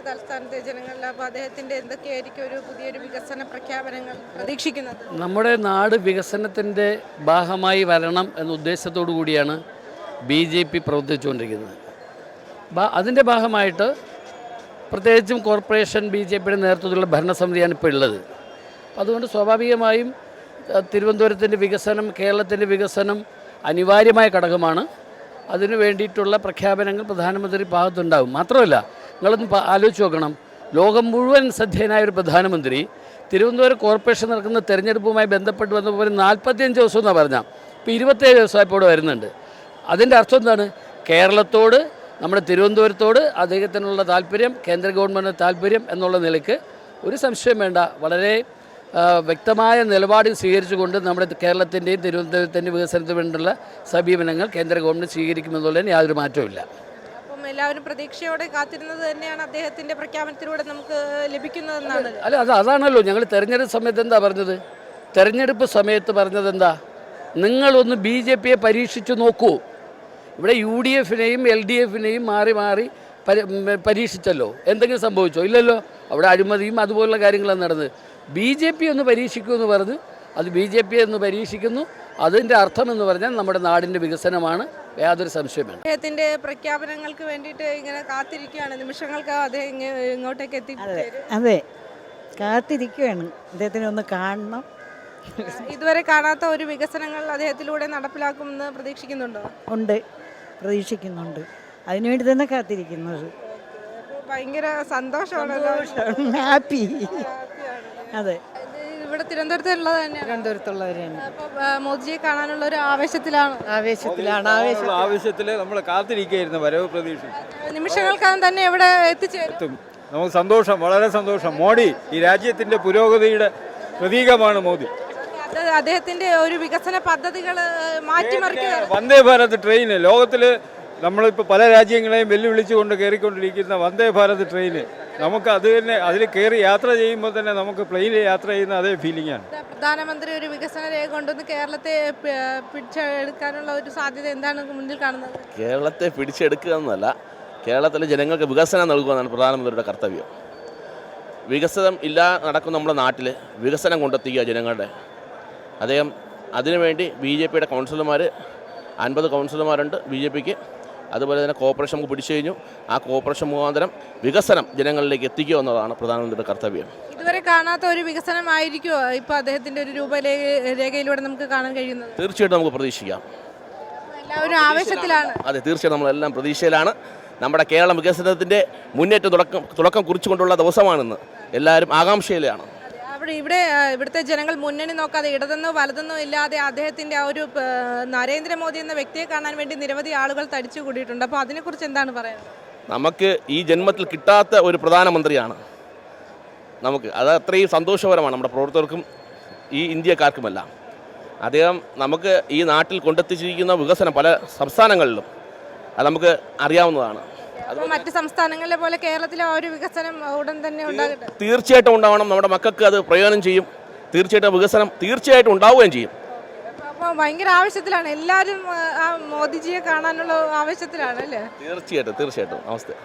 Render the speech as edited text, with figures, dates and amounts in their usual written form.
തലസ്ഥാനത്തെ ജനങ്ങളിൽ അപ്പോൾ അദ്ദേഹത്തിൻ്റെ എന്തൊക്കെയായിരിക്കും ഒരു പുതിയൊരു വികസന പ്രഖ്യാപനങ്ങൾ പ്രതീക്ഷിക്കുന്നത്? നമ്മുടെ നാട് വികസനത്തിൻ്റെ ഭാഗമായി വരണം എന്ന ഉദ്ദേശത്തോടു കൂടിയാണ് BJP പ്രവർത്തിച്ചുകൊണ്ടിരിക്കുന്നത്. അതിൻ്റെ ഭാഗമായിട്ട് പ്രത്യേകിച്ചും കോർപ്പറേഷൻ BJPയുടെ നേതൃത്വത്തിലുള്ള ഭരണസമിതിയാണ് ഇപ്പോൾ ഉള്ളത്. അതുകൊണ്ട് സ്വാഭാവികമായും തിരുവനന്തപുരത്തിൻ്റെ വികസനം, കേരളത്തിൻ്റെ വികസനം അനിവാര്യമായ ഘടകമാണ്. അതിനു വേണ്ടിയിട്ടുള്ള പ്രഖ്യാപനങ്ങൾ പ്രധാനമന്ത്രി ഭാഗത്തുണ്ടാകും. മാത്രമല്ല, നിങ്ങളൊന്ന് ആലോചിച്ച് നോക്കണം, ലോകം മുഴുവൻ ശ്രദ്ധേയനായ ഒരു പ്രധാനമന്ത്രി തിരുവനന്തപുരം കോർപ്പറേഷൻ നടക്കുന്ന തെരഞ്ഞെടുപ്പുമായി ബന്ധപ്പെട്ട് വന്നപ്പോൾ 45 ദിവസം എന്നാണ് പറഞ്ഞാൽ, ഇപ്പോൾ 27 ദിവസമായപ്പോൾ ഇവിടെ വരുന്നുണ്ട്. അതിൻ്റെ അർത്ഥം എന്താണ്? കേരളത്തോട്, നമ്മുടെ തിരുവനന്തപുരത്തോട് അദ്ദേഹത്തിനുള്ള താല്പര്യം, കേന്ദ്ര ഗവൺമെൻറ്റിന് താല്പര്യം എന്നുള്ള നിലയ്ക്ക് ഒരു സംശയം വേണ്ട, വളരെ വ്യക്തമായ നിലപാട് സ്വീകരിച്ചുകൊണ്ട് നമ്മുടെ കേരളത്തിൻ്റെയും തിരുവനന്തപുരത്തിൻ്റെയും വികസനത്തിന് വേണ്ടിയുള്ള സമീപനങ്ങൾ കേന്ദ്ര ഗവൺമെൻറ് സ്വീകരിക്കുമെന്നുള്ളതിന് യാതൊരു മാറ്റവുമില്ല. അപ്പം എല്ലാവരും പ്രതീക്ഷയോടെ കാത്തിരുന്നത് തന്നെയാണ് അദ്ദേഹത്തിൻ്റെ പ്രഖ്യാപനത്തിലൂടെ നമുക്ക് ലഭിക്കുന്നതെന്നാണ്. അതാണല്ലോ ഞങ്ങൾ തെരഞ്ഞെടുപ്പ് സമയത്ത് എന്താ പറഞ്ഞത്? തെരഞ്ഞെടുപ്പ് സമയത്ത് പറഞ്ഞത് എന്താ? നിങ്ങളൊന്ന് BJPയെ പരീക്ഷിച്ചു നോക്കൂ. ഇവിടെ UDFനെയും LDFനെയും മാറി മാറി പരീക്ഷിച്ചല്ലോ. എന്തെങ്കിലും സംഭവിച്ചോ? ഇല്ലല്ലോ. അവിടെ അഴിമതിയും അതുപോലുള്ള കാര്യങ്ങളാണ് നടന്നത്. BJP ഒന്ന് പരീക്ഷിക്കൂ എന്ന് പറഞ്ഞു. അത് BJP എന്ന് പരീക്ഷിക്കുന്നു. അതിൻ്റെ അർത്ഥമെന്ന് പറഞ്ഞാൽ നമ്മുടെ നാടിൻ്റെ വികസനമാണ്, യാതൊരു സംശയമാണ്. അദ്ദേഹത്തിൻ്റെ പ്രഖ്യാപനങ്ങൾക്ക് വേണ്ടിയിട്ട് ഇങ്ങനെ കാത്തിരിക്കുകയാണ്. നിമിഷങ്ങൾക്ക് അദ്ദേഹം ഇങ്ങോട്ടേക്ക് എത്തി. അതെ, കാത്തിരിക്കുകയാണ്. അദ്ദേഹത്തിനെ ഒന്ന് കാണണം. ഇതുവരെ കാണാത്ത ഒരു വികസനങ്ങൾ അദ്ദേഹത്തിലൂടെ നടപ്പിലാക്കുമെന്ന് പ്രതീക്ഷിക്കുന്നുണ്ടോ? ഉണ്ട്, പ്രതീക്ഷിക്കുന്നുണ്ട്. അതിനുവേണ്ടി തന്നെ കാത്തിരിക്കുന്നത്. ഭയങ്കര സന്തോഷമാണല്ലോ. ഹാപ്പി. അതെ, ഇവിടെ തിരുവനന്തപുരത്തുള്ളത് തന്നെയാണ്. തിരുവനന്തപുരത്തുള്ളവർ തന്നെ. അപ്പോൾ മോദിജിയെ കാണാനുള്ള ഒരു ആവേശത്തിലാണ്. ആവേശത്തിൽ നമ്മൾ കാത്തിരിക്കുകയായിരുന്നു. വരവ് പ്രതീക്ഷിച്ചു. നിമിഷങ്ങൾക്കകം തന്നെ ഇവിടെ എത്തിച്ചേരും. നമുക്ക് സന്തോഷം, വളരെ സന്തോഷം. മോഡി ഈ രാജ്യത്തിൻ്റെ പുരോഗതിയുടെ പ്രതീകമാണ് മോദി. അദ്ദേഹത്തിന്റെ ഒരു വികസന പദ്ധതികൾ മാറ്റിമറിക്കുക. വന്ദേ ഭാരത് ട്രെയിന് ലോകത്തിൽ നമ്മളിപ്പോൾ പല രാജ്യങ്ങളെയും വെല്ലുവിളിച്ചുകൊണ്ട് കയറിക്കൊണ്ടിരിക്കുന്ന വന്ദേ ഭാരത് ട്രെയിന് നമുക്ക് അത് തന്നെ, അതിൽ കയറി യാത്ര ചെയ്യുമ്പോൾ തന്നെ നമുക്ക് പ്ലെയിനിൽ യാത്ര ചെയ്യുന്ന അതേ ഫീലിംഗാണ്. പ്രധാനമന്ത്രി ഒരു വികസന രേഖ കൊണ്ടുവന്ന് കേരളത്തെ പിടിച്ചെടുക്കാനുള്ള ഒരു സാധ്യത എന്താണ് മുന്നിൽ കാണുന്നത്? കേരളത്തെ പിടിച്ചെടുക്കുക എന്നല്ല, കേരളത്തിലെ ജനങ്ങൾക്ക് വികസനം നൽകുക എന്നാണ് പ്രധാനമന്ത്രിയുടെ കർത്തവ്യം. വികസനം നടക്കുന്ന നമ്മുടെ നാട്ടിൽ വികസനം കൊണ്ടെത്തിക്കുക ജനങ്ങളുടെ. അദ്ദേഹം അതിനുവേണ്ടി BJPയുടെ കൗൺസിലർമാർ 50 കൗൺസിലർമാരുണ്ട് BJPക്ക്. അതുപോലെ തന്നെ കോർപ്പറേഷൻ നമുക്ക് പിടിച്ചു കഴിഞ്ഞു. ആ കോർപ്പറേഷൻ മുഖാന്തരം വികസനം ജനങ്ങളിലേക്ക് എത്തിക്കുക എന്നതാണ് പ്രധാനമന്ത്രിയുടെ കർത്തവ്യം. ഇതുവരെ കാണാത്ത ഒരു വികസനമായിരിക്കുമോ ഇപ്പോൾ അദ്ദേഹത്തിൻ്റെ ഒരു രൂപരേഖയിലൂടെ നമുക്ക് കാണാൻ കഴിയുന്നത്? തീർച്ചയായിട്ടും നമുക്ക് പ്രതീക്ഷിക്കാം. എല്ലാവരും ആവേശത്തിലാണ്. അതെ, തീർച്ചയായിട്ടും നമ്മളെല്ലാം പ്രതീക്ഷയിലാണ്. നമ്മുടെ കേരളം വികസനത്തിൻ്റെ മുന്നേറ്റം തുടക്കം കുറിച്ചുകൊണ്ടുള്ള ദിവസമാണെന്ന് എല്ലാവരും ആകാംക്ഷയിലാണ്. ഇവിടുത്തെ ജനങ്ങൾ മുന്നണി നോക്കാതെ ഇടതെന്നോ വലതെന്നോ ഇല്ലാതെ അദ്ദേഹത്തിൻ്റെ ആ ഒരു നരേന്ദ്രമോദി എന്ന വ്യക്തിയെ കാണാൻ വേണ്ടി നിരവധി ആളുകൾ തടിച്ചു കൂടിയിട്ടുണ്ട്. അപ്പോൾ അതിനെക്കുറിച്ച് എന്താണ് പറയുന്നത്? നമുക്ക് ഈ ജന്മത്തിൽ കിട്ടാത്ത ഒരു പ്രധാനമന്ത്രിയാണ് നമുക്ക്. അത് അത്രയും സന്തോഷകരമാണ് നമ്മുടെ പ്രവർത്തകർക്കും ഈ ഇന്ത്യക്കാർക്കുമെല്ലാം. അദ്ദേഹം നമുക്ക് ഈ നാട്ടിൽ കൊണ്ടെത്തിച്ചിരിക്കുന്ന വികസനം പല സംസ്ഥാനങ്ങളിലും അത് നമുക്ക് അറിയാവുന്നതാണ്. മറ്റ് സംസ്ഥാനങ്ങളിലെ പോലെ കേരളത്തിലെ ഒരു വികസനം ഉടൻ തന്നെ ഉണ്ടാകട്ടെ. തീർച്ചയായിട്ടും ഉണ്ടാവണം. നമ്മുടെ മക്കൾക്ക് അത് പ്രയോജനം ചെയ്യും. തീർച്ചയായിട്ടും വികസനം തീർച്ചയായിട്ടും ഉണ്ടാവുകയും ചെയ്യും. അപ്പോൾ ഭയങ്കര ആവശ്യത്തിലാണ് എല്ലാവരും. ആ മോദിജിയെ കാണാനുള്ള ആവശ്യത്തിലാണ് അല്ലേ? തീർച്ചയായിട്ടും. നമസ്തേ.